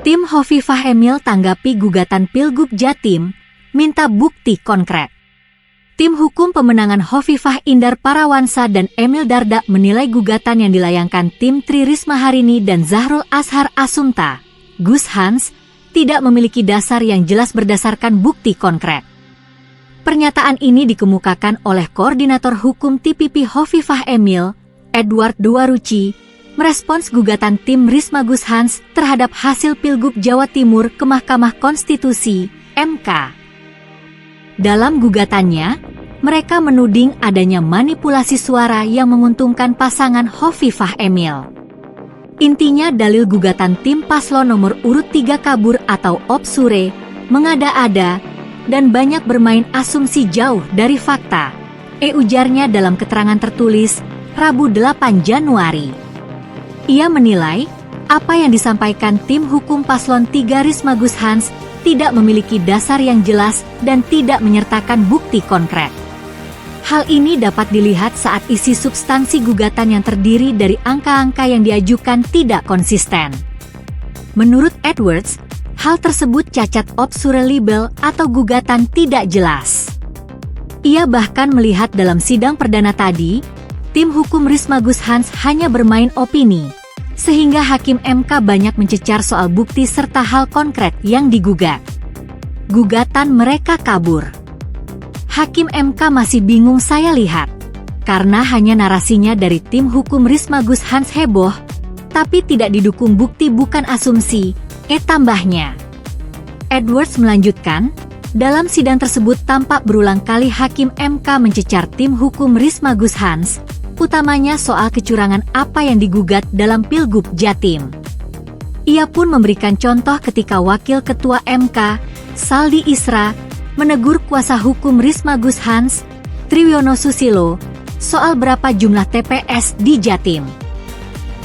Tim Hovifah Emil tanggapi gugatan Pilgub Jatim, minta bukti konkret. Tim hukum pemenangan Hovifah Indar Parawansa dan Emil Dardak menilai gugatan yang dilayangkan tim Tri Risma Harini dan Zahrul Azhar Asumta, Gus Hans, tidak memiliki dasar yang jelas berdasarkan bukti konkret. Pernyataan ini dikemukakan oleh Koordinator Hukum TPP Hovifah Emil, Edward Duwaruci, merespons gugatan tim Risma Gus Hans terhadap hasil Pilgub Jawa Timur ke Mahkamah Konstitusi, MK. Dalam gugatannya, mereka menuding adanya manipulasi suara yang menguntungkan pasangan Hovifah Emil. Intinya dalil gugatan tim paslon nomor urut 3 kabur atau opsure, mengada-ada, dan banyak bermain asumsi jauh dari fakta, ujarnya dalam keterangan tertulis, Rabu 8 Januari. Ia menilai, apa yang disampaikan tim hukum paslon 3 Risma Gus Hans tidak memiliki dasar yang jelas dan tidak menyertakan bukti konkret. Hal ini dapat dilihat saat isi substansi gugatan yang terdiri dari angka-angka yang diajukan tidak konsisten. Menurut Edwards, hal tersebut cacat obscure libel atau gugatan tidak jelas. Ia bahkan melihat dalam sidang perdana tadi, tim hukum Risma Gus Hans hanya bermain opini, sehingga Hakim MK banyak mencecar soal bukti serta hal konkret yang digugat. Gugatan mereka kabur. Hakim MK masih bingung saya lihat, karena hanya narasinya dari tim hukum Risma Gus Hans heboh, tapi tidak didukung bukti bukan asumsi, tambahnya. Edwards melanjutkan, dalam sidang tersebut tampak berulang kali Hakim MK mencecar tim hukum Risma Gus Hans, utamanya soal kecurangan apa yang digugat dalam Pilgub Jatim. Ia pun memberikan contoh ketika Wakil Ketua MK, Saldi Isra, menegur kuasa hukum Risma Gus Hans, Triwiono Susilo, soal berapa jumlah TPS di Jatim.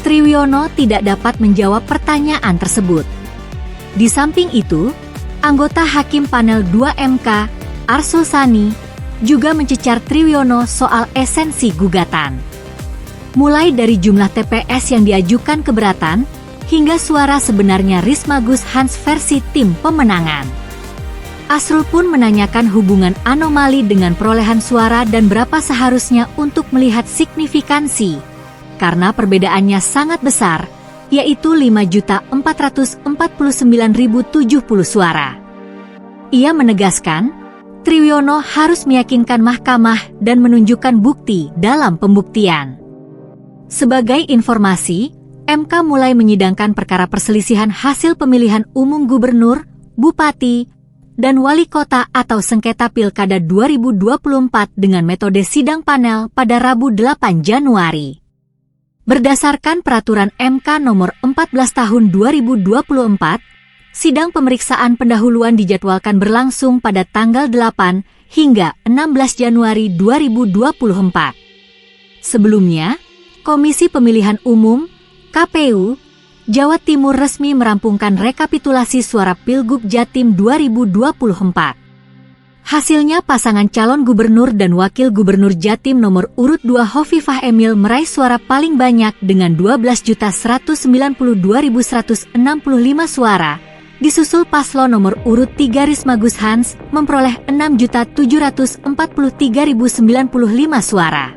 Triwiono tidak dapat menjawab pertanyaan tersebut. Di samping itu, anggota Hakim Panel 2 MK, Arsul Sani, juga mencecar Triwiono soal esensi gugatan. Mulai dari jumlah TPS yang diajukan keberatan, hingga suara sebenarnya Risma Gus Hans versi tim pemenangan. Asrul pun menanyakan hubungan anomali dengan perolehan suara dan berapa seharusnya untuk melihat signifikansi, karena perbedaannya sangat besar, yaitu 5.449.070 suara. Ia menegaskan, Triwiono harus meyakinkan mahkamah dan menunjukkan bukti dalam pembuktian. Sebagai informasi, MK mulai menyidangkan perkara perselisihan hasil pemilihan umum gubernur, bupati, dan wali kota atau sengketa pilkada 2024 dengan metode sidang panel pada Rabu 8 Januari. Berdasarkan peraturan MK nomor 14 tahun 2024, sidang pemeriksaan pendahuluan dijadwalkan berlangsung pada tanggal 8 hingga 16 Januari 2024. Sebelumnya, Komisi Pemilihan Umum, KPU, Jawa Timur resmi merampungkan rekapitulasi suara Pilgub Jatim 2024. Hasilnya pasangan calon gubernur dan wakil gubernur Jatim nomor urut 2 Hovifah Emil meraih suara paling banyak dengan 12.192.165 suara, disusul paslon nomor urut 3 Risma Gus Hans memperoleh 6.743.095 suara.